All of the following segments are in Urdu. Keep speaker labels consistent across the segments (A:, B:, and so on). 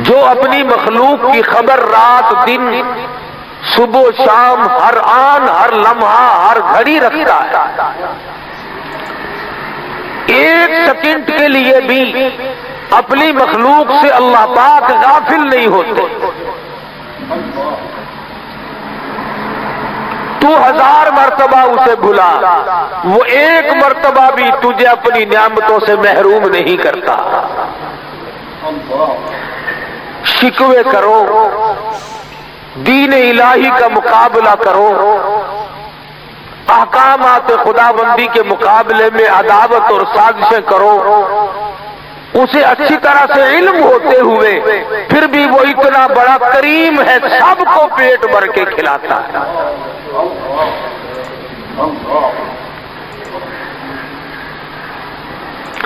A: جو اپنی مخلوق کی خبر رات دن صبح و شام ہر آن ہر لمحہ ہر گھڑی رکھتا ہے، ایک سیکنڈ کے لیے بھی اپنی مخلوق سے اللہ پاک غافل نہیں ہوتے۔ تو 1000 مرتبہ اسے بھلا، وہ ایک مرتبہ بھی تجھے اپنی نعمتوں سے محروم نہیں کرتا۔ شکوے کرو، دین الہی کا مقابلہ کرو، احکامات خدا بندی کے مقابلے میں عداوت اور سازشیں کرو، اسے اچھی طرح سے علم ہوتے ہوئے پھر بھی وہ اتنا بڑا کریم ہے، سب کو پیٹ بھر کے کھلاتا ہے۔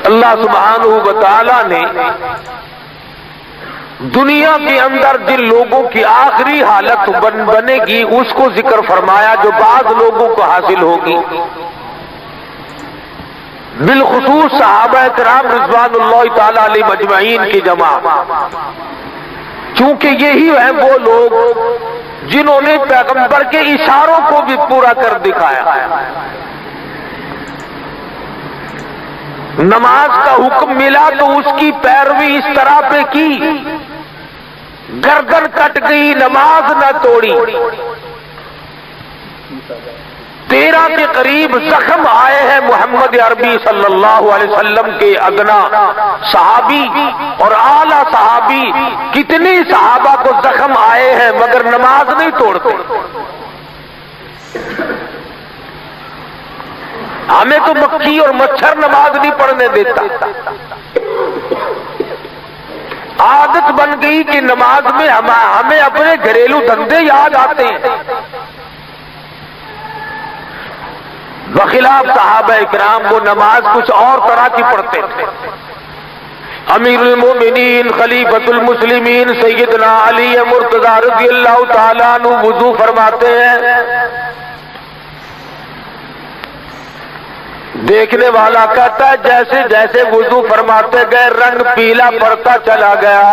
A: اللہ سبحانہ و تعالی نے دنیا کے اندر جن لوگوں کی آخری حالت بنے گی اس کو ذکر فرمایا جو بعض لوگوں کو حاصل ہوگی، بالخصوص صحابہ کرام رضوان اللہ تعالی علیہ مجمعین کی جماعت، چونکہ یہی ہیں وہ لوگ جنہوں نے پیغمبر کے اشاروں کو بھی پورا کر دکھایا۔ نماز کا حکم ملا تو اس کی پیروی اس طرح پہ کی، گردن کٹ گئی نماز نہ توڑی، 13 کے قریب زخم آئے ہیں محمد عربی صلی اللہ علیہ وسلم کے ادنا صحابی اور اعلی صحابی، کتنی صحابہ کو زخم آئے ہیں مگر نماز نہیں توڑتے۔ ہمیں تو مکھی اور مچھر نماز نہیں پڑھنے دیتا، عادت بن گئی کہ نماز میں ہمیں اپنے گھریلو دھندے یاد آتے ہیں، بخلاف صحابہ کرام وہ نماز کچھ اور طرح کی پڑھتے تھے۔ امیر المومنین خلیفۃ المسلمین سیدنا علی مرتضی رضی اللہ تعالیٰ عنہ وضو فرماتے ہیں، دیکھنے والا کہتا ہے جیسے جیسے وضو فرماتے گئے رنگ پیلا پڑتا چلا گیا،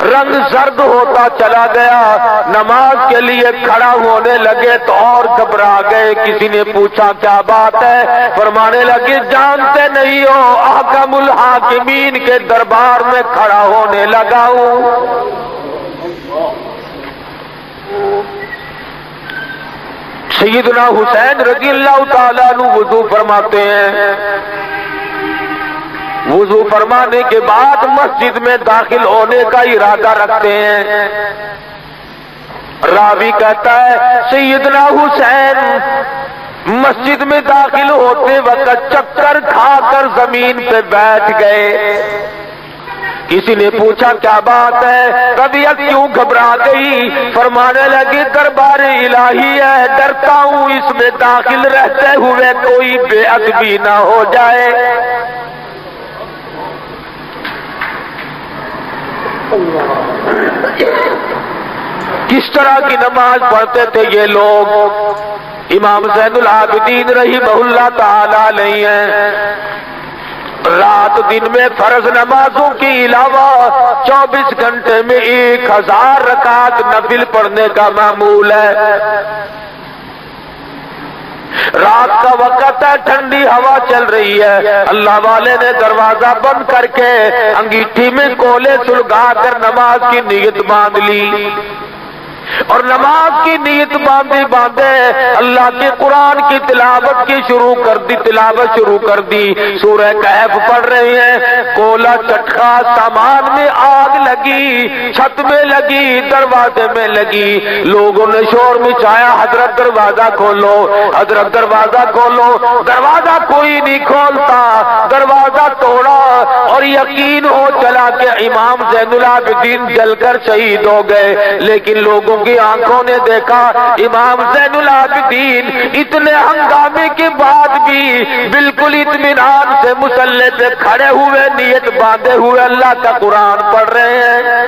A: رنگ زرد ہوتا چلا گیا، نماز کے لیے کھڑا ہونے لگے تو اور گھبرا گئے۔ کسی نے پوچھا کیا بات ہے؟ فرمانے لگے جانتے نہیں ہو احکم الحاکمین کے دربار میں کھڑا ہونے لگا ہوں۔ سیدنا حسین رضی اللہ تعالیٰ عنہ وضو فرماتے ہیں، وضو فرمانے کے بعد مسجد میں داخل ہونے کا ارادہ رکھتے ہیں۔ راوی کہتا ہے سیدنا حسین مسجد میں داخل ہوتے وقت چکر کھا کر زمین پہ بیٹھ گئے۔ کسی نے پوچھا کیا بات ہے؟ طبیعت کیوں گھبرا گئی؟ فرمانے لگے دربار الہی ہے، ڈرتا ہوں اس میں داخل رہتے ہوئے کوئی بے ادبی نہ ہو جائے۔ کس طرح کی نماز پڑھتے تھے یہ لوگ؟ امام زین العابدین رحمہ اللہ تعالی علیہ ہیں، رات دن میں فرض نمازوں کے علاوہ 24 گھنٹے میں 1000 رکعت نفل پڑھنے کا معمول ہے۔ رات کا وقت ہے، ٹھنڈی ہوا چل رہی ہے، اللہ والے نے دروازہ بند کر کے انگیٹھی میں کولے سلگا کر نماز کی نیت باندھ لی، اور نماز کی نیت باندھے اللہ کے قرآن کی تلاوت کی تلاوت شروع کر دی۔ سورہ کہف پڑھ رہے ہیں، کولا چٹخا سامان میں آگ لگی، چھت میں لگی، دروازے میں لگی، لوگوں نے شور مچایا حضرت دروازہ کھولو، حضرت دروازہ کھولو، دروازہ کوئی نہیں کھولتا، دروازہ توڑا اور یقین ہو چلا کہ امام زین العابدین جل کر شہید ہو گئے، لیکن لوگوں کی آنکھوں نے دیکھا امام زین العابدین اتنے ہنگامے کے بعد بھی بالکل اطمینان سے مصلی پہ کھڑے ہوئے نیت باندھے ہوئے اللہ کا قرآن پڑھ رہے ہیں۔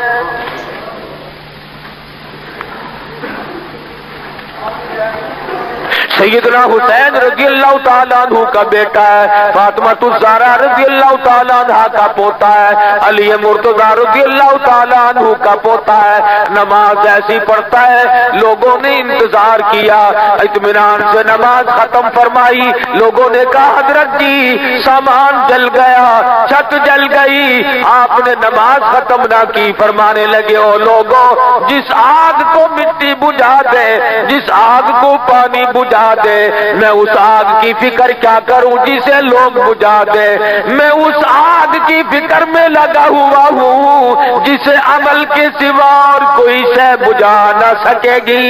A: سیدنا حسین رضی اللہ تعالیٰ عنہ کا بیٹا ہے، فاطمہ الزہرا رضی اللہ تعالیٰ عنہ کا پوتا ہے، علی مرتضیٰ رضی اللہ تعالیٰ عنہ کا پوتا ہے۔ نماز ایسی پڑھتا ہے، لوگوں نے انتظار کیا، اطمینان سے نماز ختم فرمائی۔ لوگوں نے کہا حضرت جی سامان جل گیا، چھت جل گئی، آپ نے نماز ختم نہ کی۔ فرمانے لگے او لوگوں، جس آگ کو مٹی بجھا دے، جس آگ کو پانی بجھا دے، میں اس آگ کی فکر کیا کروں جسے لوگ بجھا دے۔ میں اس آگ کی فکر میں لگا ہوا ہوں جسے عمل کے سوا اور کوئی شے بجھا نہ سکے گی۔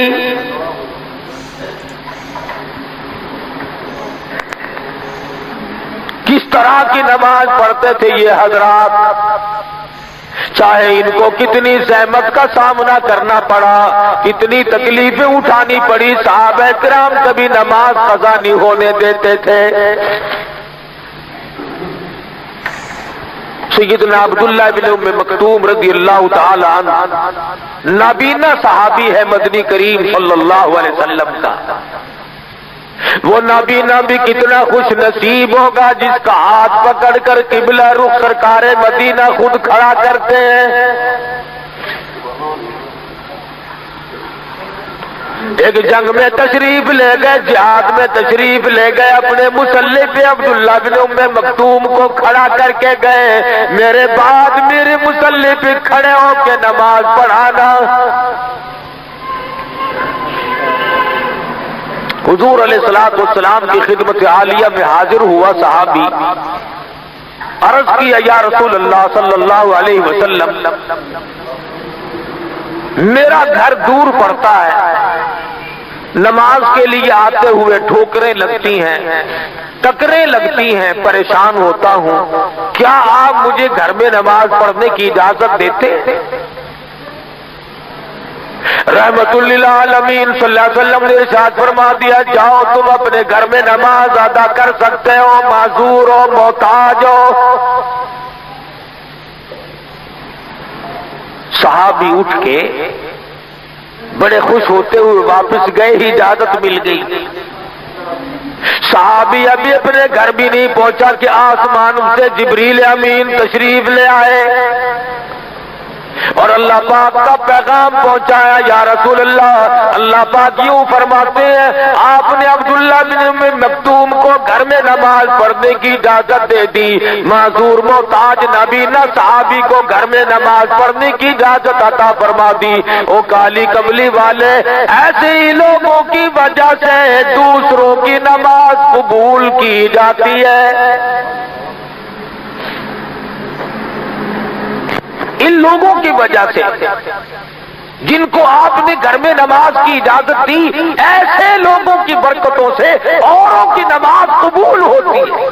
A: کس طرح کی نماز پڑھتے تھے یہ حضرات، چاہے ان کو کتنی زحمت کا سامنا کرنا پڑا، کتنی تکلیفیں اٹھانی پڑی، صحابہ کرام کبھی نماز قضا نہیں ہونے دیتے تھے۔ سیدنا عبداللہ بن ام مکتوم رضی اللہ تعالی عنہ نابینا صحابی ہے مدنی کریم صلی اللہ علیہ وسلم کا۔ وہ نابینا بھی کتنا خوش نصیب ہوگا جس کا ہاتھ پکڑ کر قبلہ رخ سرکار مدینہ خود کھڑا کرتے ہیں۔ ایک جنگ میں تشریف لے گئے، جہاد میں تشریف لے گئے، اپنے مسلح پہ عبداللہ بن ام مکتوم کو کھڑا کر کے گئے، میرے بعد میرے مسلح پہ کھڑے ہو کے نماز پڑھانا۔ حضور علیہ السلام کی خدمت عالیہ میں حاضر ہوا صحابی، عرض کیا یا رسول اللہ صلی اللہ علیہ وسلم، میرا گھر دور پڑتا ہے، نماز کے لیے آتے ہوئے ٹھوکریں لگتی ہیں، ٹکریں لگتی ہیں، پریشان ہوتا ہوں، کیا آپ مجھے گھر میں نماز پڑھنے کی اجازت دیتے؟ رحمت للعالمین صلی اللہ علیہ وسلم نے ارشاد فرما دیا جاؤ تم اپنے گھر میں نماز ادا کر سکتے ہو، معذور ہو، محتاج ہو۔ صحابی اٹھ کے بڑے خوش ہوتے ہوئے واپس گئے، ہی اجازت مل گئی۔ صحابی ابھی اپنے گھر بھی نہیں پہنچا کہ آسمان سے جبریل امین تشریف لے آئے اور اللہ پاک کا پیغام پہنچایا، یا رسول اللہ، اللہ پاک یوں فرماتے ہیں آپ نے عبداللہ بن ام مکتوم کو گھر میں نماز پڑھنے کی اجازت دے دی، معذور محتاج نابینا صحابی کو گھر میں نماز پڑھنے کی اجازت عطا فرما دی۔ او کالی کملی والے، ایسے ہی لوگوں کی وجہ سے دوسروں کی نماز قبول کی جاتی ہے۔ ان لوگوں کی وجہ سے جن کو آپ نے گھر میں نماز کی اجازت دی، ایسے لوگوں کی برکتوں سے اوروں کی نماز قبول ہوتی ہے۔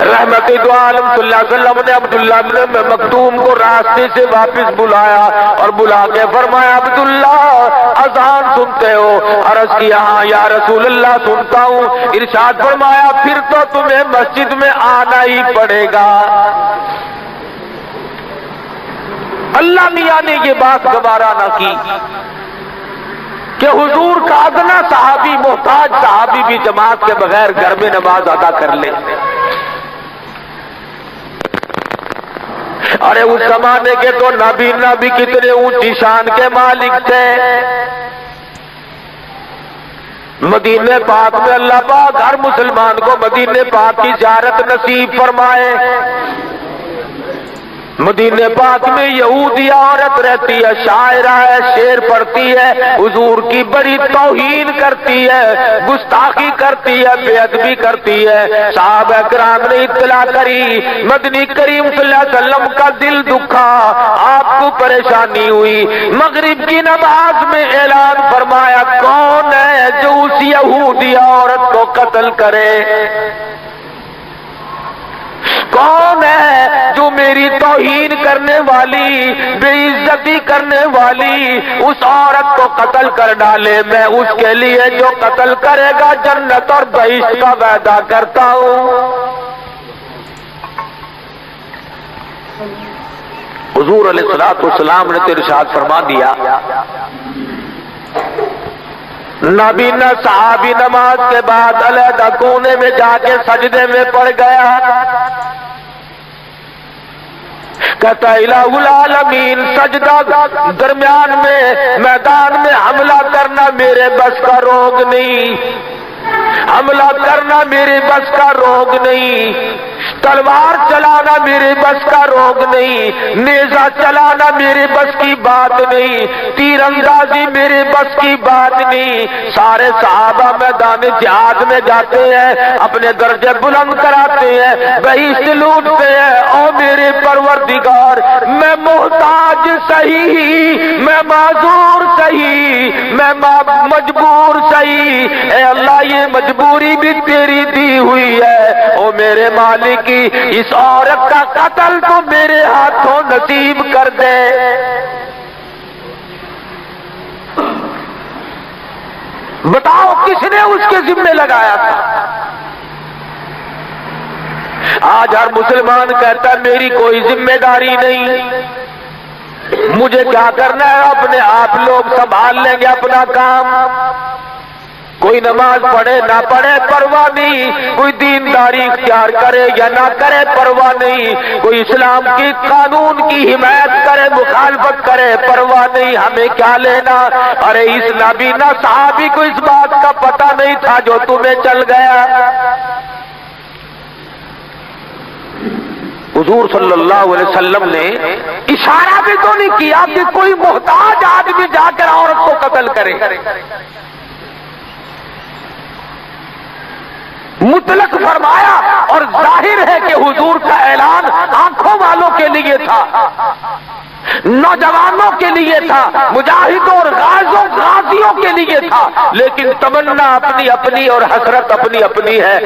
A: رحمت دو عالم صلی اللہ علیہ وسلم نے عبداللہ بن مکتوم کو راستے سے واپس بلایا اور بلا کے فرمایا عبداللہ اذان سنتے ہو؟ عرض کیا ہاں یا رسول اللہ سنتا ہوں۔ ارشاد فرمایا پھر تو تمہیں مسجد میں آنا ہی پڑے گا۔ اللہ میاں نے یہ بات گوارا نہ کی کہ حضور کا ادنا صحابی، محتاج صحابی بھی جماعت کے بغیر گھر میں نماز ادا کر لے۔ ارے اس زمانے کے تو نابینا بھی کتنے اونچی شان کے مالک تھے۔ مدینے پاک میں اللہ پاک ہر مسلمان کو مدینے پاک کی زیارت نصیب فرمائے۔ مدینے پاک میں یہودی عورت رہتی ہے، شاعرہ ہے، شعر پڑھتی ہے، حضور کی بڑی توہین کرتی ہے، گستاخی کرتی ہے، بے ادبی کرتی ہے۔ صحابہ کرام نے اطلاع کری، مدنی کریم صلی اللہ علیہ وسلم کا دل دکھا، آپ کو پریشانی ہوئی۔ مغرب کی نماز میں اعلان فرمایا کون ہے جو اس یہودی عورت کو قتل کرے؟ کون ہے جو میری توہین کرنے والی، بے عزتی کرنے والی اس عورت کو قتل کر ڈالے؟ میں اس کے لیے جو قتل کرے گا جنت اور بہشت کا وعدہ کرتا ہوں۔ حضور علیہ الصلوۃ والسلام نے ارشاد فرما دیا نابینا صحابی نماز کے بعد علیحدہ کونے میں جا کے سجدے میں پڑ گیا، کہتا الہ العالمین سجدہ درمیان میں میدان میں حملہ کرنا میرے بس کا روگ نہیں، حملہ کرنا میرے بس کا روگ نہیں، تلوار چلانا میرے بس کا روگ نہیں، نیزہ چلانا میرے بس کی بات نہیں، تیر اندازی میرے بس کی بات نہیں۔ سارے صحابہ میدان جہاد میں جاتے ہیں، اپنے درجے بلند کراتے ہیں، بہشت لوٹتے ہیں، او میرے پروردگار میں محتاج صحیح، میں معذور صحیح، میں مجبور صحیح، اے اللہ یہ مجبوری بھی تیری دی ہوئی ہے، او میرے مالک کی اس عورت کا قتل تو میرے ہاتھوں نصیب کر دے۔ بتاؤ کس نے اس کے ذمے لگایا تھا؟ آج ہر مسلمان کہتا ہے میری کوئی ذمہ داری نہیں، مجھے کیا کرنا ہے، اپنے آپ لوگ سنبھال لیں گے اپنا کام، کوئی نماز پڑھے نہ پڑھے پرواہ نہیں، کوئی دینداری اختیار کرے یا نہ کرے پرواہ نہیں، کوئی اسلام کی قانون کی حمایت کرے مخالفت کرے پرواہ نہیں، ہمیں کیا لینا۔ ارے اس نابینا صحابی کو اس بات کا پتہ نہیں تھا جو تمہیں چل گیا۔ حضور صلی اللہ علیہ وسلم نے اشارہ بھی تو نہیں کیا کہ کوئی محتاج آدمی جا کر عورت کو قتل کرے، مطلق فرمایا، اور ظاہر ہے کہ حضور کا اعلان آنکھوں والوں کے لیے تھا، نوجوانوں کے لیے تھا، مجاہدوں اور غازیوں کے لیے تھا، لیکن تمنا اپنی اپنی اور حسرت اپنی اپنی ہے۔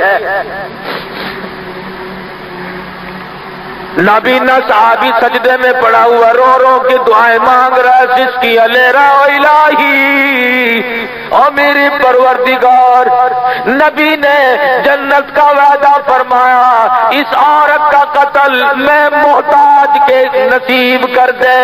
A: نابینا صحابی سجدے میں پڑا ہوا رو رو کے دعائیں مانگ رہا ہے، جس کی علیرا الہی، اور میرے پروردگار نبی نے جنت کا وعدہ فرمایا، اس عورت کا قتل میں محتاج کے نصیب کر دے۔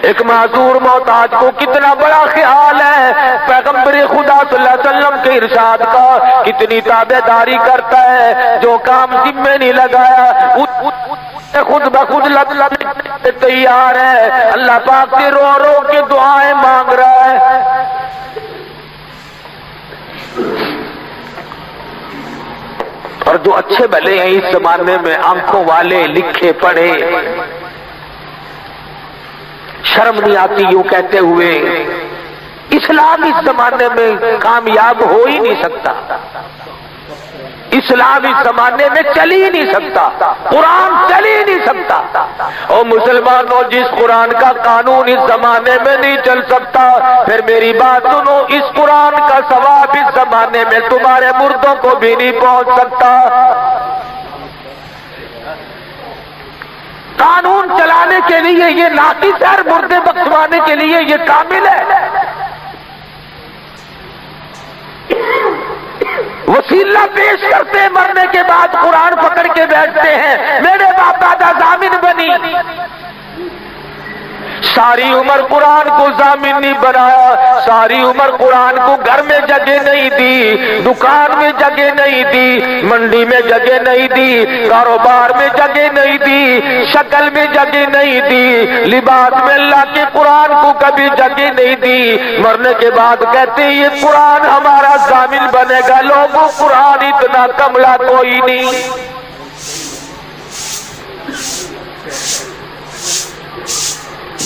A: ایک معذور محتاج کو کتنا بڑا خیال ہے، پیغمبر خدا صلی اللہ علیہ وسلم کے ارشاد کا کتنی تابع داری کرتا ہے، جو کام ذمہ نہیں لگایا خود بخود لگ تیار ہے، اللہ پاک سے رو رو کے دعائیں مانگ رہا ہے۔ اور جو اچھے بھلے ہیں اس زمانے میں آنکھوں والے لکھے پڑھے، شرم نہیں آتی یوں کہتے ہوئے، اسلام اس زمانے میں کامیاب ہو ہی نہیں سکتا، اسلام اس زمانے میں چل ہی نہیں سکتا، قرآن چل ہی نہیں سکتا۔ اور مسلمانوں جس قرآن کا قانون اس زمانے میں نہیں چل سکتا، پھر میری بات سنو، اس قرآن کا ثواب اس زمانے میں تمہارے مردوں کو بھی نہیں پہنچ سکتا۔ قانون چلانے کے لیے یہ ناقص ہے، مردے بخشوانے کے لیے یہ کامل ہے۔ وسیلہ پیش کرتے مرنے کے بعد قرآن پکڑ کے بیٹھتے ہیں، میرے باپ دادا ضامن بنی، ساری عمر قرآن کو ضامن نہیں بنایا، ساری عمر قرآن کو گھر میں جگہ نہیں دی، دکان میں جگہ نہیں دی، منڈی میں جگہ نہیں دی، کاروبار میں جگہ نہیں دی، شکل میں جگہ نہیں دی، لباس میں اللہ کے قرآن کو کبھی جگہ نہیں دی، مرنے کے بعد کہتے ہیں یہ قرآن ہمارا ضامن بنے گا۔ لوگوں قرآن اتنا کملا کوئی نہیں،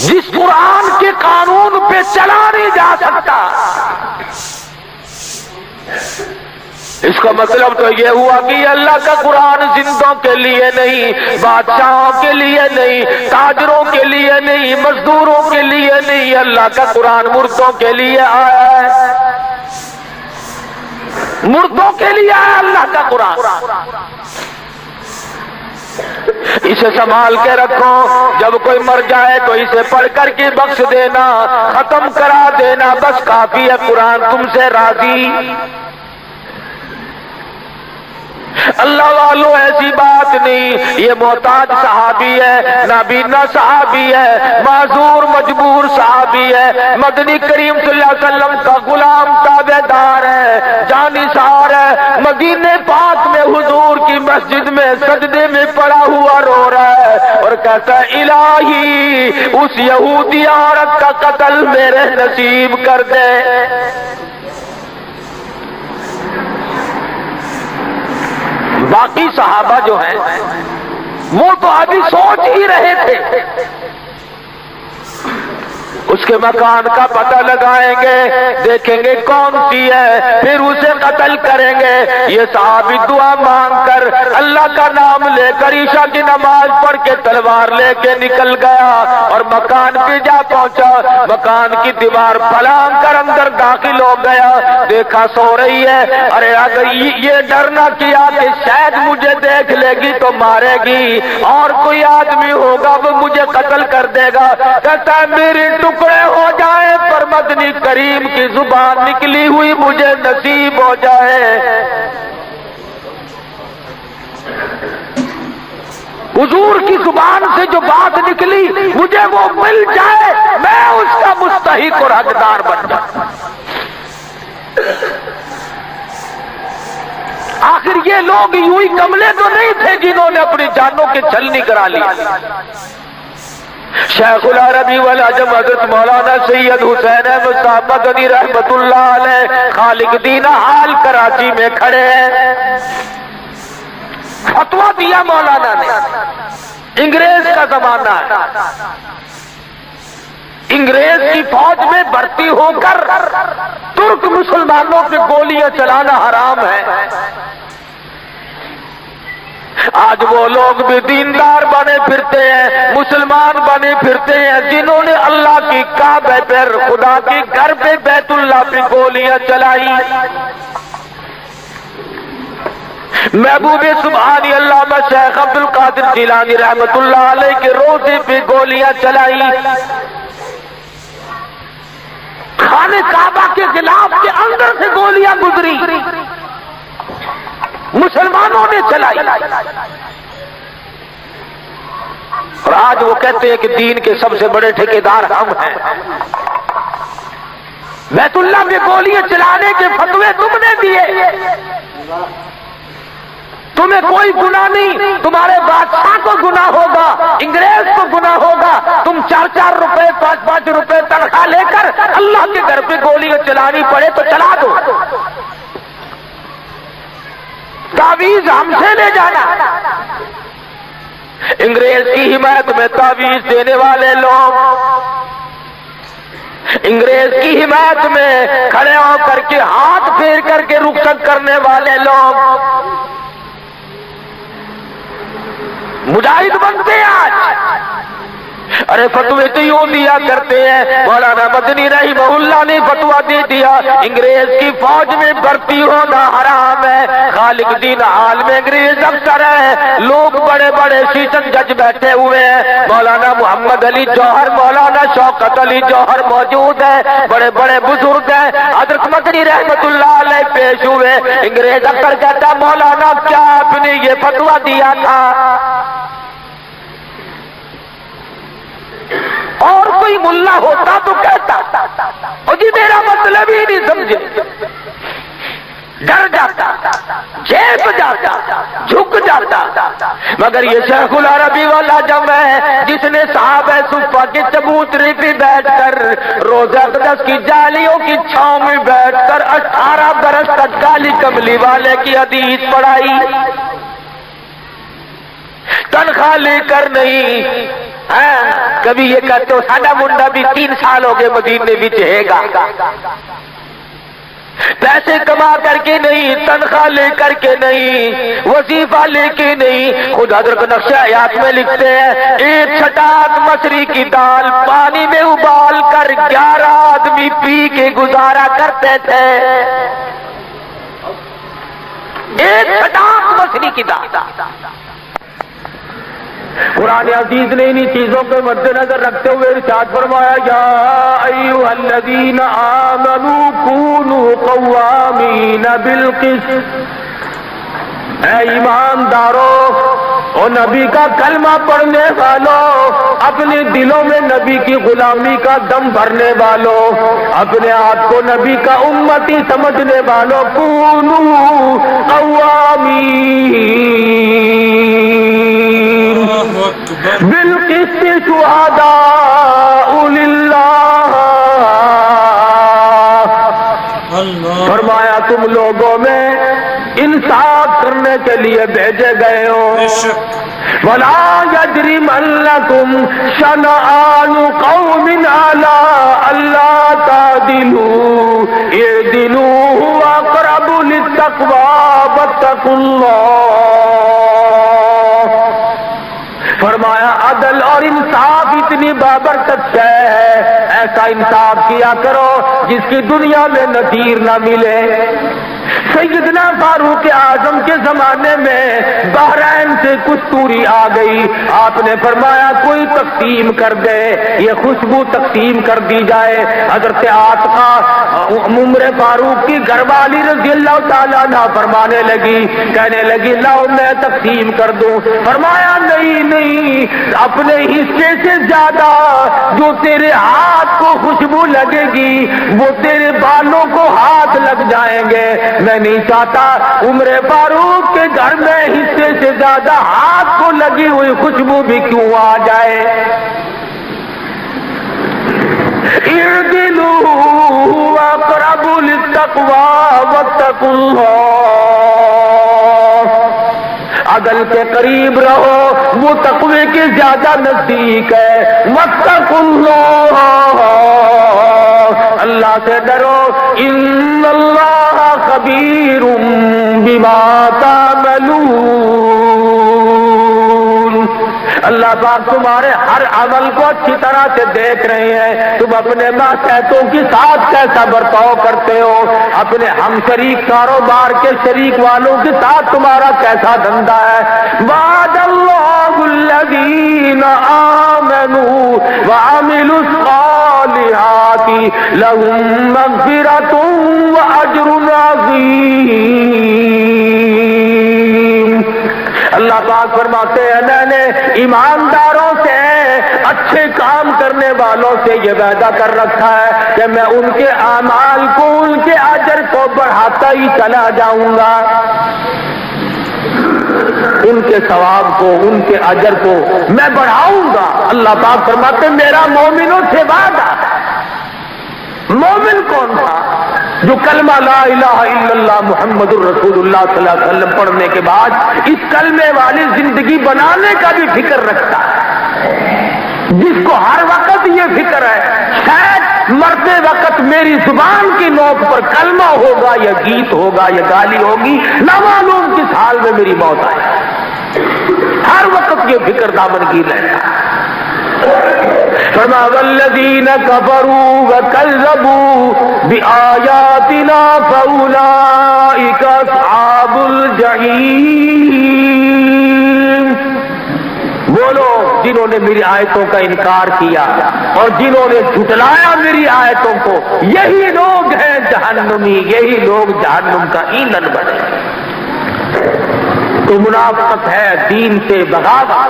A: جس قرآن کے قانون پہ چلا نہیں جا سکتا۔ اس کا مطلب تو یہ ہوا کہ اللہ کا قرآن زندوں کے لیے نہیں، بادشاہوں کے لیے نہیں، تاجروں کے لیے نہیں، مزدوروں کے لیے نہیں، اللہ کا قرآن مردوں کے لیے آیا ہے، مردوں کے لیے آیا اللہ کا قرآن۔ اسے سنبھال کے رکھو، جب کوئی مر جائے تو اسے پڑھ کر کے بخش دینا، ختم کرا دینا، بس کافی ہے، قرآن تم سے راضی۔ اللہ والوں ایسی بات نہیں، یہ محتاج صحابی ہے، نابینا صحابی ہے، معذور مجبور صحابی ہے، مدنی کریم صلی اللہ علیہ وسلم کا غلام تابع دار ہے، جانثار ہے، مدینے پاک میں حضور کی مسجد میں سجدے میں پڑا ہوا رو رہا ہے اور کہتا ہے الہی اس یہودی عورت کا قتل میرے نصیب کر دے۔ باقی صحابہ جو ہیں وہ تو ابھی سوچ ہی رہے تھے، اس کے مکان کا پتہ لگائیں گے، دیکھیں گے کون سی ہے، پھر اسے قتل کریں گے۔ یہ صحابی دعا مانگ کر اللہ کا نام لے کر عشاء کی نماز پڑھ کے تلوار لے کے نکل گیا اور مکان پہ جا پہنچا، مکان کی دیوار پھلانگ کر اندر داخل ہو گیا، دیکھا سو رہی ہے۔ ارے اگر یہ ڈر نہ کیا کہ شاید مجھے دیکھ لے گی تو مارے گی، اور کوئی آدمی ہوگا وہ مجھے قتل کر دے گا، کہتا ہے میری ٹکڑے ہو جائیں پر مدنی کریم کی زبان نکلی ہوئی مجھے نصیب ہو جائے۔ حضور کی زبان سے جو بات نکلی مجھے وہ مل جائے، میں اس کا مستحق اور حقدار بن جاؤں۔ آخر یہ لوگ یوں ہی کملے تو نہیں تھے جنہوں نے اپنی جانوں کی چھلنی کرا لی۔ شیخ العربی والعجم حضرت مولانا سید حسین احمد صاحب مدنی رحمت اللہ علیہ خالق دین حال کراچی میں کھڑے ہیں، فتویٰ دیا مولانا نے۔ انگریز کا زمانہ ہے، انگریز کی فوج میں بھرتی ہو کر ترک مسلمانوں پہ گولیاں چلانا حرام ہے۔ آج وہ لوگ بھی دیندار بنے پھرتے ہیں، مسلمان بنے پھرتے ہیں، جنہوں نے اللہ کی کعبہ پر، خدا کے گھر پہ، بیت اللہ پہ گولیاں چلائی۔ محبوب سبحانی علامہ شیخ عبد القادر جیلانی رحمت اللہ علیہ کے روضے پہ گولیاں چلائی۔ خانہ کعبہ کے غلاف کے اندر سے گولیاں گزری، مسلمانوں نے چلائی۔ اور آج وہ کہتے ہیں کہ دین کے سب سے بڑے ٹھیکیدار ہم ہیں۔ بیت اللہ میں گولیاں چلانے کے فتوے تم نے دیے، تمہیں کوئی گناہ نہیں، تمہارے بادشاہ کو گناہ ہوگا، انگریز کو گناہ ہوگا۔ تم 4-4 روپے 5-5 روپے تنخواہ لے کر اللہ کے گھر پہ گولیاں چلانی پڑے تو چلا دو، تعویذ ہم سے لے جانا۔ انگریز کی حمایت میں تعویذ دینے والے لوگ، انگریز کی حمایت میں کھڑے ہو کر کے ہاتھ پھیر کر کے رخصت کرنے والے لوگ مجاہد بنتے ہیں آج۔ ارے فتوے تو یوں دیا کرتے ہیں، مولانا مدنی رحمہ اللہ نے فتویٰ دے دیا انگریز کی فوج میں بھرتی ہونا حرام ہے۔ خالق دین حال میں انگریز افسر ہے، لوگ بڑے بڑے سیشن جج بیٹھے ہوئے ہیں، مولانا محمد علی جوہر، مولانا شوکت علی جوہر موجود ہے، بڑے بڑے بزرگ ہیں، حضرت مدنی رحمت اللہ علیہ پیش ہوئے۔ انگریز افسر کہتا مولانا کیا آپ نے یہ فتویٰ دیا تھا؟ اور کوئی ملا ہوتا تو کہتا او جی میرا مطلب ہی نہیں سمجھے، ڈر جاتا، جھیپ جاتا، جھک جاتا۔ مگر یہ شیخ العربی والا جم ہے جس نے صحابہ صفہ کے چبوترے پہ بیٹھ کر روزہ اقدس کی جالیوں کی چھاؤں میں بیٹھ کر 18 برس تک کالی کملی والے کی حدیث پڑھائی، تنخواہ لے کر نہیں۔ کبھی یہ کہتے ہو ساڈا منڈا بھی 3 سال ہو گئے مدینے میں ہے گا، پیسے کما کر کے نہیں، تنخواہ لے کر کے نہیں، وظیفہ لے کے نہیں۔ خود حضرت نقشہ حیات میں لکھتے ہیں 1 چھٹاک مصری کی دال پانی میں ابال کر 11 آدمی پی کے گزارا کرتے تھے۔ 1 چھٹاک مصری کی دال۔ قرآن عزیز نے انہی چیزوں کو مد نظر رکھتے ہوئے ارشاد فرمایا یا ایھا الذین آمنوا کونوا قوامین بالقسط اے ایمانداروں، اور نبی کا کلمہ پڑھنے والوں، اپنے دلوں میں نبی کی غلامی کا دم بھرنے والوں، اپنے آپ کو نبی کا امتی سمجھنے والوں، کونوا قوامین بالقسط شہداء للہ۔ فرمایا تم لوگوں میں انصاف کرنے کے لیے بھیجے گئے ہو۔ وَلَا يَجْرِمَنَّكُمْ شَنَآنُ قَوْمٍ عَلَىٰ أَلَّا تَعْدِلُوا اعْدِلُوا هُوَ أَقْرَبُ لِلتَّقْوَىٰ وَاتَّقُوا اللَّهَ۔ فرمایا عدل اور انصاف اتنی بابرکت ہے، ایسا انصاف کیا کرو جس کی دنیا میں نظیر نہ ملے۔ سیدنا فاروق اعظم کے زمانے میں بحرین سے کچھ توری آ گئی، آپ نے فرمایا کوئی تقسیم کر دے، یہ خوشبو تقسیم کر دی جائے۔ حضرت عاتقہ عمر فاروق کی گھر والی رضی اللہ تعالیٰ عنہ فرمانے لگی، کہنے لگی لاؤ میں تقسیم کر دوں۔ فرمایا نہیں نہیں، اپنے حصے سے زیادہ جو تیرے ہاتھ کو خوشبو لگے گی وہ تیرے بالوں کو ہاتھ لگ جائیں گے۔ میں نہیں چاہتا عمر فاروق کے گھر میں حصے سے زیادہ ہاتھ کو لگی ہوئی خوشبو بھی کیوں آ جائے۔ اعدلوا اقرب للتقوى واتقوا اللہ۔ عدل کے قریب رہو، وہ تقوی کے زیادہ نزدیک ہے۔ واتقوا اللہ، اللہ سے ڈرو۔ ان اللہ خبیر بما تعملون، اللہ پاک تمہارے ہر عمل کو اچھی طرح سے دیکھ رہے ہیں۔ تم اپنے ماتحتوں کے ساتھ کیسا برتاؤ کرتے ہو، اپنے ہم شریک کاروبار کے شریک والوں کے ساتھ تمہارا کیسا دھندا ہے۔ وعد اللہ الذین آمنوا وعملوا الصالحات لهم مغفرۃ واجر عظیم۔ اللہ پاک فرماتے ہیں میں نے ایمانداروں سے، اچھے کام کرنے والوں سے یہ وعدہ کر رکھا ہے کہ میں ان کے اعمال کو، ان کے اجر کو بڑھاتا ہی چلا جاؤں گا، ان کے ثواب کو، ان کے اجر کو میں بڑھاؤں گا۔ اللہ پاک فرماتے ہیں میرا مومنوں سے وعدہ۔ مومن کون تھا؟ جو کلمہ لا الہ الا اللہ محمد الرسول اللہ صلی اللہ علیہ وسلم پڑھنے کے بعد اس کلمے والی زندگی بنانے کا بھی فکر رکھتا ہے، جس کو ہر وقت یہ فکر ہے شاید مرتے وقت میری زبان کی نوک پر کلمہ ہوگا یا گیت ہوگا یا گالی ہوگی، نہ معلوم کس حال میں میری موت آئے، ہر وقت یہ فکر دامن کی رہتا ہے۔ فرمایا والذین کفروا وکذبوا بآیاتنا فاولئک اصحاب الجحیم۔ وہ لوگ جنہوں نے میری آیتوں کا انکار کیا اور جنہوں نے جھٹلایا میری آیتوں کو، یہی لوگ ہیں جہنمی، یہی لوگ جہنم کا ایندھن بنے۔ تو منافقت ہے دین سے بغاوت۔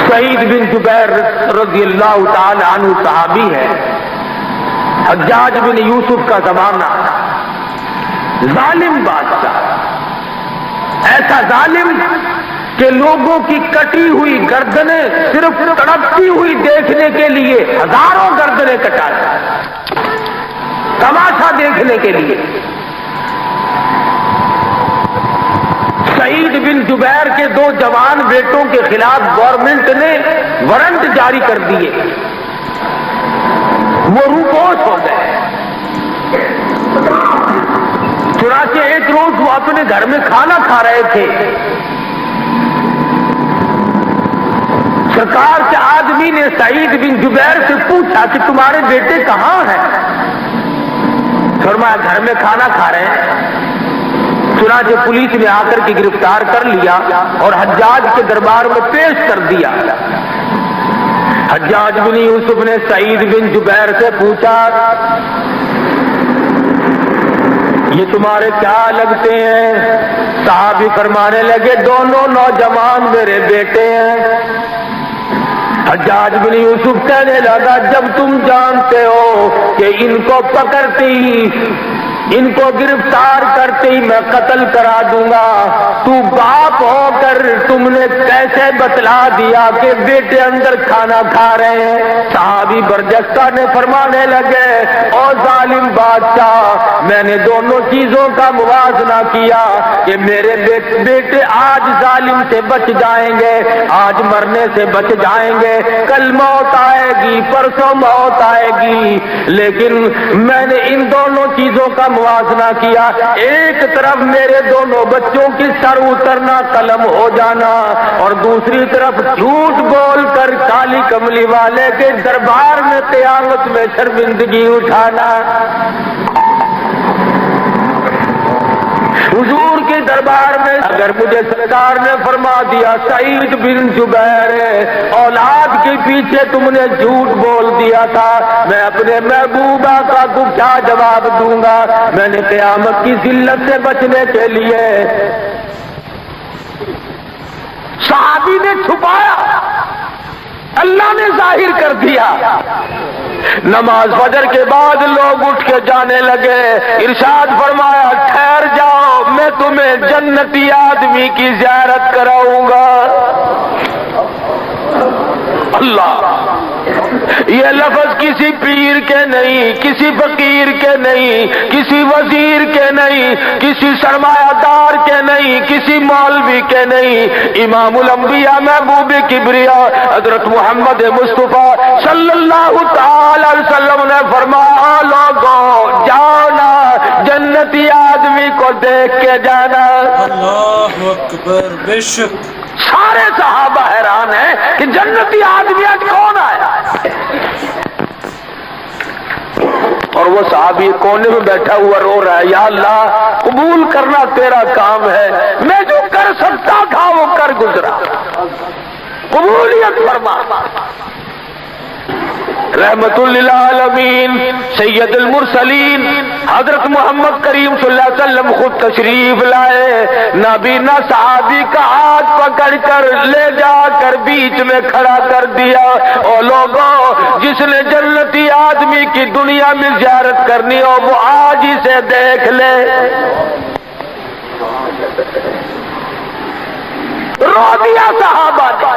A: سعید بن جبیر رضی اللہ تعالی عنہ صحابی ہے، حجاج بن یوسف کا زمانہ، ظالم بادشاہ، ایسا ظالم کہ لوگوں کی کٹی ہوئی گردنیں صرف تڑپتی ہوئی دیکھنے کے لیے ہزاروں گردنیں کٹاتا، تماشا دیکھنے کے لیے۔ سعید بن جبیر کے دو جوان بیٹوں کے خلاف گورنمنٹ نے وارنٹ جاری کر دیے، وہ روپوش ہو گئے۔ چنانچہ ایک روز وہ اپنے گھر میں کھانا کھا رہے تھے، سرکار کے آدمی نے سعید بن جبیر سے پوچھا کہ تمہارے بیٹے کہاں ہیں؟ فرمایا گھر میں کھانا کھا رہے ہیں۔ چنانچہ پولیس نے آ کر کے گرفتار کر لیا اور حجاج کے دربار میں پیش کر دیا۔ حجاج بن یوسف نے سعید بن جبیر سے پوچھا یہ تمہارے کیا لگتے ہیں؟ صحابی فرمانے لگے دونوں نوجوان میرے بیٹے ہیں۔ حجاج بن یوسف کہنے لگا جب تم جانتے ہو کہ ان کو پکڑتی، ان کو گرفتار کرتے ہی میں قتل کرا دوں گا، تو باپ ہو کر تم نے کیسے بتلا دیا کہ بیٹے اندر کھانا کھا رہے ہیں؟ صحابی برجستہ نے فرمانے لگے او ظالم بادشاہ، میں نے دونوں چیزوں کا موازنہ کیا کہ میرے بیٹے آج ظالم سے بچ جائیں گے، آج مرنے سے بچ جائیں گے، کل موت آئے گی، پرسوں موت آئے گی، لیکن میں نے ان دونوں چیزوں کا موازنہ کیا، ایک طرف میرے دونوں بچوں کی سر اترنا قلم ہو جانا اور دوسری طرف جھوٹ بول کر کالی کملی والے کے دربار میں قیامت میں شرمندگی اٹھانا۔ حضور کے دربار میں اگر مجھے سرکار نے فرما دیا سعید بن جبیر اولاد کے پیچھے تم نے جھوٹ بول دیا تھا، میں اپنے محبوبہ کا کو کیا جواب دوں گا؟ میں نے قیامت کی ذلت سے بچنے کے لیے صحابی نے چھپایا، اللہ نے ظاہر کر دیا۔ نماز فجر کے بعد لوگ اٹھ کے جانے لگے، ارشاد فرمایا ٹھہر جاؤ میں تمہیں جنتی آدمی کی زیارت کراؤں گا۔ اللہ، یہ لفظ کسی پیر کے نہیں، کسی فقیر کے نہیں، کسی وزیر کے نہیں، کسی سرمایہ دار کے نہیں، کسی مولوی کے نہیں، امام الانبیاء محبوب کبریا حضرت محمد مصطفیٰ صلی اللہ تعالی علیہ وسلم نے فرمایا لوگوں جاؤ نا جنتی آدمی کو دیکھ کے جانا۔ اللہ اکبر، بے شک سارے صحابہ حیران ہیں کہ جنتی آدمی آج کون آیا، اور وہ صحابی کونے میں بیٹھا ہوا رو رہا ہے یا اللہ قبول کرنا تیرا کام ہے، میں جو کر سکتا تھا وہ کر گزرا، قبولیت فرما۔ رحمت للعالمین سید المرسلین حضرت محمد کریم صلی اللہ علیہ وسلم خود تشریف لائے، نابینا صحابی کا ہاتھ پکڑ کر لے جا کر بیچ میں کھڑا کر دیا۔ اور لوگوں جس نے جنتی آدمی کی دنیا میں زیارت کرنی ہو وہ آج اسے دیکھ لے۔ رو دیا صحابہ نے،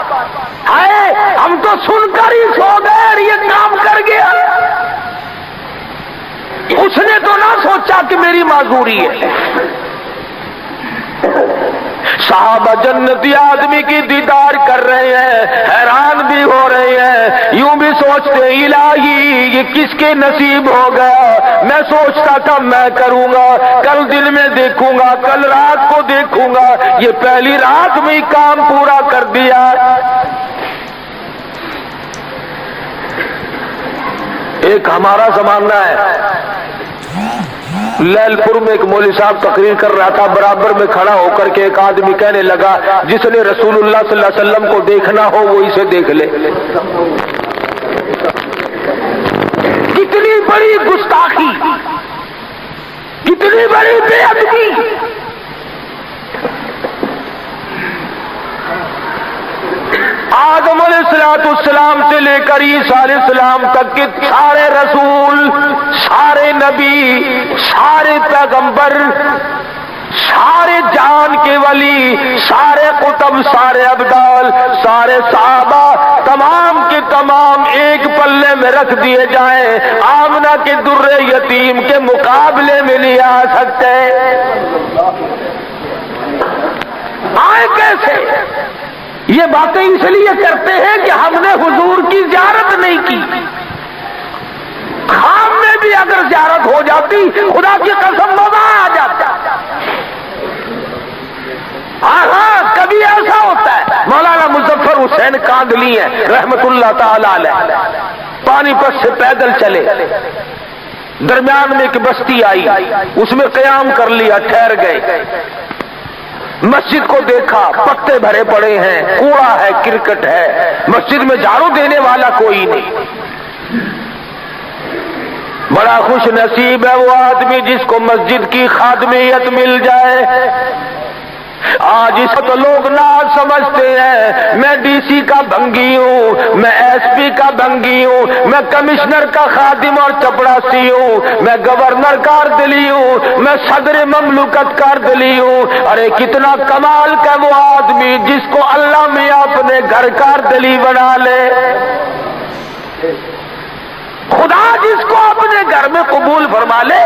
A: ہائے ہم تو سن کر ہی سو گئے اور یہ کام کر گیا۔ اس نے تو نہ سوچا کہ میری معذوری ہے۔ صحابہ جنتی آدمی کی دیدار کر رہے ہیں، حیران بھی ہو رہے ہیں، یوں بھی سوچتے الہی یہ کس کے نصیب ہو گیا، میں سوچتا تھا میں کروں گا، کل دن میں دیکھوں گا، کل رات کو دیکھوں گا، یہ پہلی رات میں ہی کام پورا کر دیا۔ ایک ہمارا زمانہ ہے، لیل پور میں ایک مولوی صاحب تقریر کر رہا تھا، برابر میں کھڑا ہو کر کے ایک آدمی کہنے لگا جس نے رسول اللہ صلی اللہ علیہ وسلم کو دیکھنا ہو وہ اسے دیکھ لے۔ کتنی بڑی گستاخی، کتنی بڑی بے ادبی۔ آدم علیہ السلام سے لے کر عیسیٰ علیہ السلام تک کے سارے رسول، سارے نبی، سارے پیغمبر، سارے جان کے ولی، سارے قطب، سارے ابدال، سارے صحابہ تمام کے تمام ایک پلے میں رکھ دیے جائیں، آمنہ کے در یتیم کے مقابلے میں نہیں آ سکتے۔ آئے کیسے؟ یہ باتیں اس لیے کرتے ہیں کہ ہم نے حضور کی زیارت نہیں کی۔ خام میں بھی اگر زیارت ہو جاتی خدا کی قسم مزہ آ جاتا۔ ہاں کبھی ایسا ہوتا ہے، مولانا مظفر حسین کاندلی ہے رحمت اللہ تعالی علیہ، پانی پت سے پیدل چلے، درمیان میں ایک بستی آئی، اس میں قیام کر لیا، ٹھہر گئے، مسجد کو دیکھا، پتے بھرے پڑے ہیں، کوڑا ہے، کرکٹ ہے، مسجد میں جھاڑو دینے والا کوئی نہیں۔ بڑا خوش نصیب ہے وہ آدمی جس کو مسجد کی خادمیت مل جائے۔ آج اس کو تو لوگ ناز سمجھتے ہیں، میں ڈی سی کا بھنگی ہوں، میں ایس پی کا بھنگی ہوں، میں کمشنر کا خادم اور چپڑاسی ہوں، میں گورنر کاردلی ہوں، میں صدر مملکت کاردلی ہوں۔ ارے کتنا کمال کا وہ آدمی جس کو اللہ میاں اپنے گھر کاردلی بنا لے، خدا جس کو اپنے گھر میں قبول فرما لے۔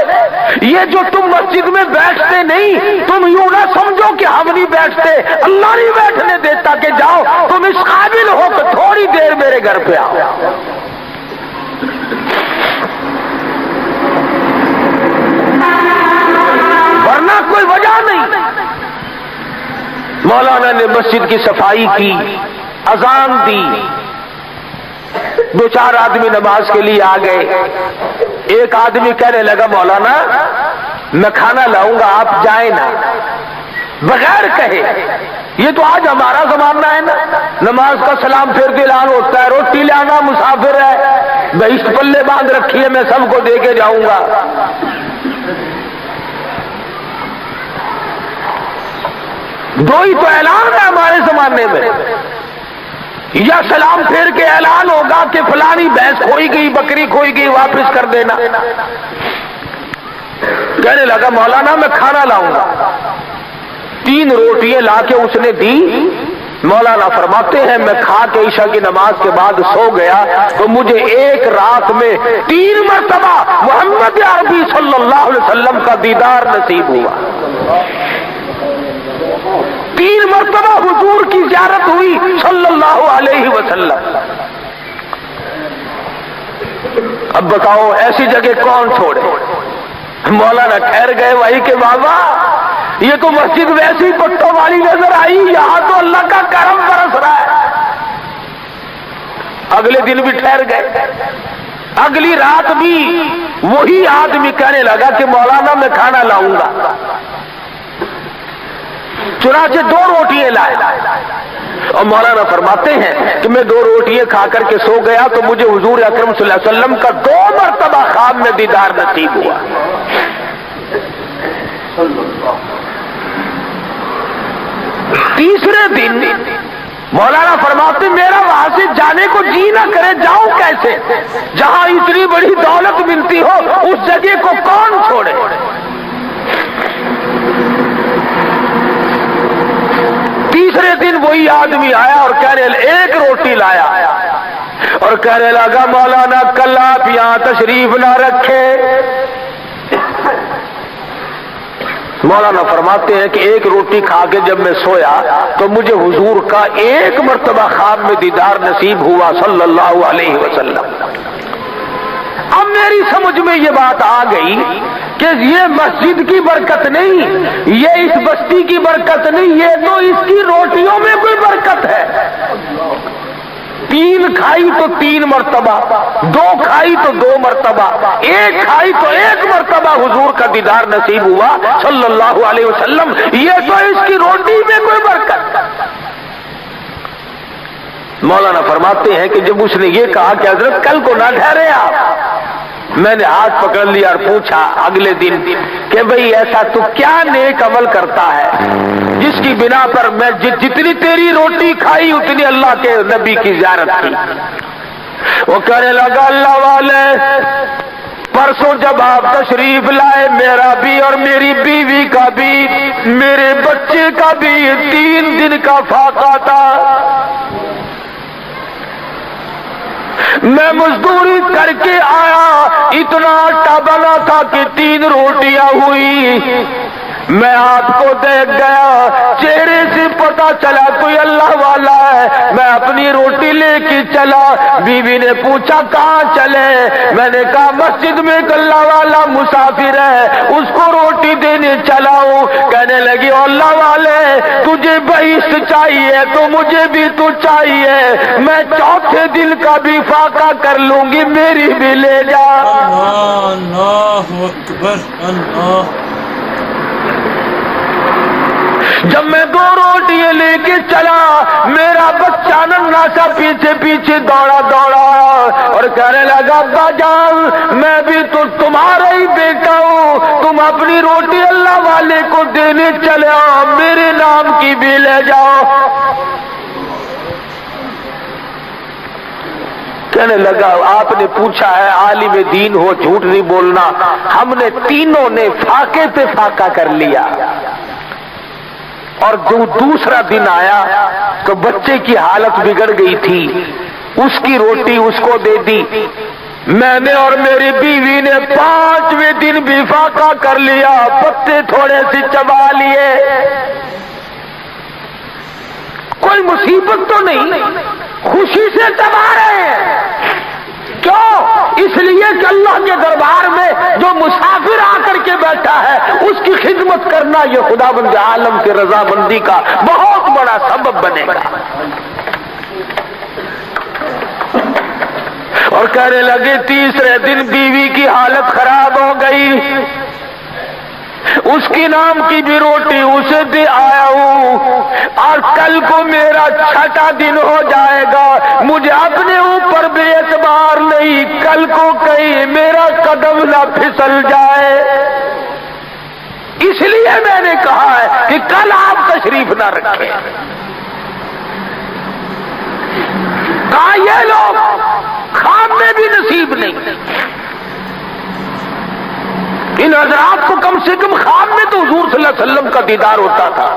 A: یہ جو تم مسجد میں بیٹھتے نہیں، تم یوں نہ سمجھو کہ ہم نہیں بیٹھتے، اللہ نہیں بیٹھنے دیتا کہ جاؤ تم اس قابل ہو کہ تھوڑی دیر میرے گھر پہ آؤ۔ ورنہ کوئی وجہ نہیں۔ مولانا نے مسجد کی صفائی کی، اذان دی، دو چار آدمی نماز کے لیے آ گئے۔ ایک آدمی کہنے لگا مولانا میں کھانا لاؤں گا آپ جائیں نا، بغیر کہے۔ یہ تو آج ہمارا زمانہ ہے نا، نماز کا سلام پھر کے اعلان ہوتا ہے، روٹی لانا مسافر ہے، بہشت پلے باندھ رکھی ہے میں سب کو دے کے جاؤں گا۔ دو ہی تو اعلان ہے ہمارے زمانے میں، یا سلام پھیر کے اعلان ہوگا کہ فلانی بھینس کھوئی گئی، بکری کھوئی گئی، واپس کر دینا۔ کہنے لگا مولانا میں کھانا لاؤں گا۔ 3 روٹیاں لا کے اس نے دی۔ مولانا فرماتے ہیں میں کھا کے عشاء کی نماز کے بعد سو گیا تو مجھے ایک رات میں 3 مرتبہ محمد عربی صلی اللہ علیہ وسلم کا دیدار نصیب ہوا۔ 3 مرتبہ حضور کی زیارت ہوئی صلی اللہ علیہ وسلم۔ اب بتاؤ ایسی جگہ کون چھوڑے؟ مولانا ٹھہر گئے وہی کہ بابا یہ تو مسجد ویسی پٹوں والی نظر آئی، یہاں تو اللہ کا کرم برس رہا ہے۔ اگلے دن بھی ٹھہر گئے، اگلی رات بھی وہی آدمی کہنے لگا کہ مولانا میں کھانا لاؤں گا۔ چنانچہ 2 روٹیاں لائے اور مولانا فرماتے ہیں کہ میں 2 روٹیاں کھا کر کے سو گیا تو مجھے حضور اکرم صلی اللہ علیہ وسلم کا 2 مرتبہ خواب میں دیدار نصیب ہوا۔ تیسرے دن مولانا فرماتے میرا وہاں سے جانے کو جی نہ کرے، جاؤں کیسے؟ جہاں اتنی بڑی دولت ملتی ہو اس جگہ کو کون چھوڑے؟ تیسرے دن وہی آدمی آیا اور کہنے 1 روٹی لایا اور کہنے لگا مولانا کل آپ یہاں تشریف نہ رکھے۔ مولانا فرماتے ہیں کہ 1 روٹی کھا کے جب میں سویا تو مجھے حضور کا 1 مرتبہ خواب میں دیدار نصیب ہوا صلی اللہ علیہ وسلم۔ اب میری سمجھ میں یہ بات آ گئی کہ یہ مسجد کی برکت نہیں، یہ اس بستی کی برکت نہیں، یہ تو اس کی روٹیوں میں کوئی برکت ہے۔ 3 کھائی تو 3 مرتبہ، 2 کھائی تو 2 مرتبہ، 1 کھائی تو 1 مرتبہ حضور کا دیدار نصیب ہوا صلی اللہ علیہ وسلم۔ یہ تو اس کی روٹی میں کوئی برکت۔ مولانا فرماتے ہیں کہ جب اس نے یہ کہا کہ حضرت کل کو نہ ٹھہرے آپ، میں نے ہاتھ پکڑ لیا اور پوچھا اگلے دن کہ بھئی ایسا تو کیا نیک عمل کرتا ہے جس کی بنا پر میں جتنی تیری روٹی کھائی اتنی اللہ کے نبی کی زیارت کی؟ وہ کہنے لگا اللہ والے پرسوں جب آپ تشریف لائے میرا بھی اور میری بیوی کا بھی میرے بچے کا بھی 3 دن کا فاقہ تھا۔ میں مزدوری کر کے آیا، اتنا آٹا بنا تھا کہ 3 روٹیاں ہوئی۔ میں آپ کو دیکھ گیا، چہرے سے پتا چلا کوئی اللہ والا ہے، میں اپنی روٹی لے کے چلا۔ بیوی نے پوچھا کہاں چلے؟ میں نے کہا مسجد میں ایک اللہ والا مسافر ہے اس کو روٹی دینے چلا ہوں۔ کہنے لگی اللہ والے تجھے بہشت چاہیے تو مجھے بھی تو چاہیے، میں 4تھے دن کا بھی فاقہ کر لوں گی، میری بھی لے جا۔
B: اللہ اکبر اللہ۔
A: جب میں 2 روٹیاں لے کے چلا میرا بچہ ننھا سا پیچھے پیچھے دوڑا اور کہنے لگا ابا جان میں بھی تو اپنی روٹی اللہ والے کو دینے چلے آؤ، میرے نام کی بھی لے جاؤ۔ کہنے لگا آپ نے پوچھا ہے عالم دین ہو، جھوٹ نہیں بولنا، ہم نے تینوں نے فاقے پہ فاقہ کر لیا، اور جو دوسرا دن آیا تو بچے کی حالت بگڑ گئی تھی، اس کی روٹی اس کو دے دی، میں نے اور میری بیوی نے 5ویں دن بھی فاقہ کر لیا، پتے تھوڑے سے چبا لیے، کوئی مصیبت تو نہیں، خوشی سے چبا رہے ہیں۔ کیوں؟ اس لیے کہ اللہ کے دربار میں جو مسافر آ کر کے بیٹھا ہے اس کی خدمت کرنا یہ خداوند عالم کے رضامندی کا بہت بڑا سبب بنے گا۔ اور کہنے لگے تیسرے دن بیوی کی حالت خراب ہو گئی، اس کی نام کی بھی روٹی اسے دے آیا ہوں، اور کل کو میرا 6واں دن ہو جائے گا، مجھے اپنے اوپر بھی اعتبار نہیں، کل کو کہیں میرا قدم نہ پھسل جائے، اس لیے میں نے کہا ہے کہ کل آپ تشریف نہ رکھیں۔ کہا یہ لوگ خام میں بھی نصیب نہیں، ان حضرات کو کم سے کم خواب میں تو حضور صلی اللہ علیہ وسلم کا دیدار ہوتا تھا۔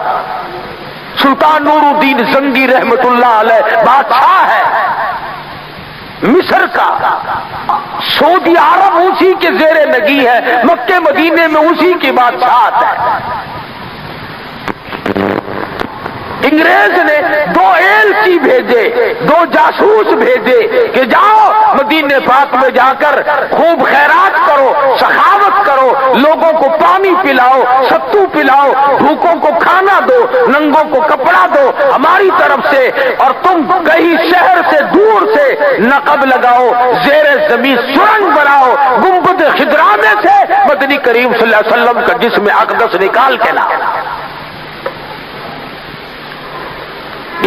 A: سلطان نور الدین زنگی رحمت اللہ علیہ بادشاہ ہے مصر کا، سعودی عرب اسی کے زیر نگی ہے، مکے مدینے میں اسی کی بادشاہت ہے۔ انگریز نے 2 ایلچی بھیجے، 2 جاسوس بھیجے کہ جاؤ مدینے پاک میں جا کر خوب خیرات کرو، سخاوت کرو، لوگوں کو پانی پلاؤ، ستو پلاؤ، بھوکوں کو کھانا دو، ننگوں کو کپڑا دو ہماری طرف سے، اور تم کہیں شہر سے دور سے نقب لگاؤ، زیر زمین سرنگ بناؤ، گنبد خضرا میں سے مدنی کریم صلی اللہ علیہ وسلم کا جسم اقدس نکال کے لاؤ،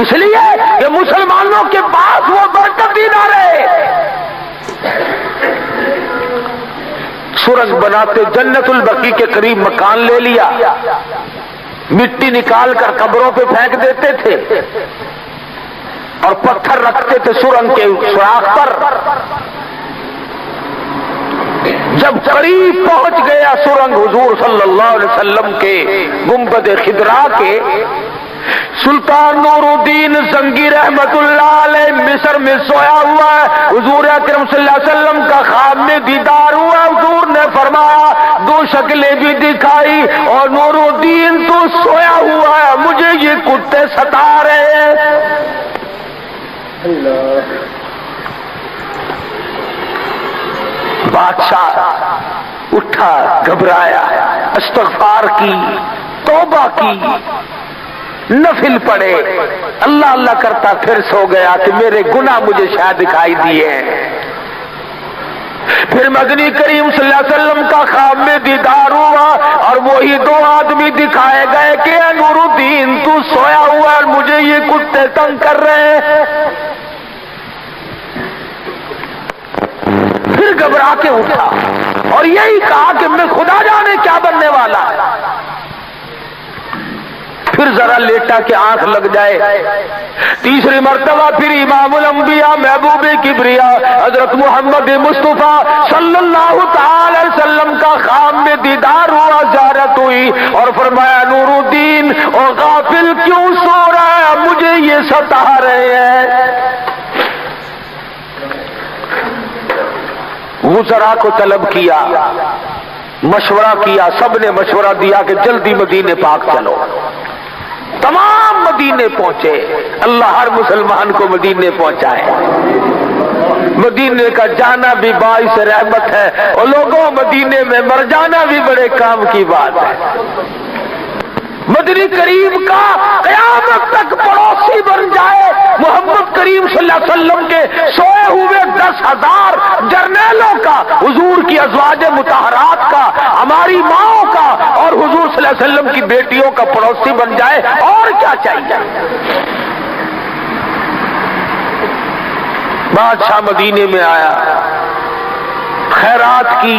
A: اس لیے کہ مسلمانوں کے پاس وہ برکت ہی نہ رہے۔ سرنگ بناتے جنت البقیع کے قریب مکان لے لیا، مٹی نکال کر قبروں پہ پھینک دیتے تھے اور پتھر رکھتے تھے سرنگ کے سوراخ پر۔ جب قریب پہنچ گیا سرنگ حضور صلی اللہ علیہ وسلم کے گنبد خضرا کے، سلطان نور الدین زنگی رحمت اللہ علیہ مصر میں سویا ہوا ہے، حضور اکرم صلی اللہ علیہ وسلم کا خواب میں دیدار ہوا، حضور نے فرمایا 2 شکلیں بھی دکھائی، اور نور الدین تو سویا ہوا ہے، مجھے یہ کتے ستا رہے ہیں۔ بادشاہ اٹھا، گھبرایا، استغفار کی، توبہ کی، نفل پڑے، اللہ اللہ کرتا پھر سو گیا کہ میرے گناہ مجھے شاید دکھائی دیے ہیں۔ پھر مدنی کریم صلی اللہ علیہ وسلم کا خواب میں دیدار ہوا، اور وہی 2 آدمی دکھائے گئے کہ اے نور الدین تو سویا ہوا اور مجھے یہ کتے تنگ کر رہے ہیں۔ پھر گھبرا کے اٹھا اور یہی کہا کہ میں خدا جانے کیا بننے والا ہے۔ پھر ذرا لیٹا کہ آنکھ لگ جائے، تیسری مرتبہ پھر امام الانبیاء محبوب کبریا حضرت محمد مصطفیٰ صلی اللہ تعالی علیہ وسلم کا خواب میں دیدار ہوا، زیارت ہوئی، اور فرمایا نور الدین اور غافل کیوں سو رہا ہے، مجھے یہ ستا رہے ہیں۔ وزراء کو طلب کیا، مشورہ کیا، سب نے مشورہ دیا کہ جلدی مدینے پاک چلو۔ تمام مدینے پہنچے، اللہ ہر مسلمان کو مدینے پہنچائے۔ مدینے کا جانا بھی باعث رحمت ہے، اور لوگوں مدینے میں مر جانا بھی بڑے کام کی بات ہے۔ مدنی کریم کا قیامت تک پڑوسی بن جائے، محمد کریم صلی اللہ علیہ وسلم کے سوئے ہوئے 10,000 جرنیلوں کا، حضور کی ازواج مطہرات کا، ہماری ماؤں کا، اور حضور صلی اللہ علیہ وسلم کی بیٹیوں کا پڑوسی بن جائے، اور کیا چاہیے۔ بادشاہ مدینے میں آیا، خیرات کی،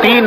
A: 3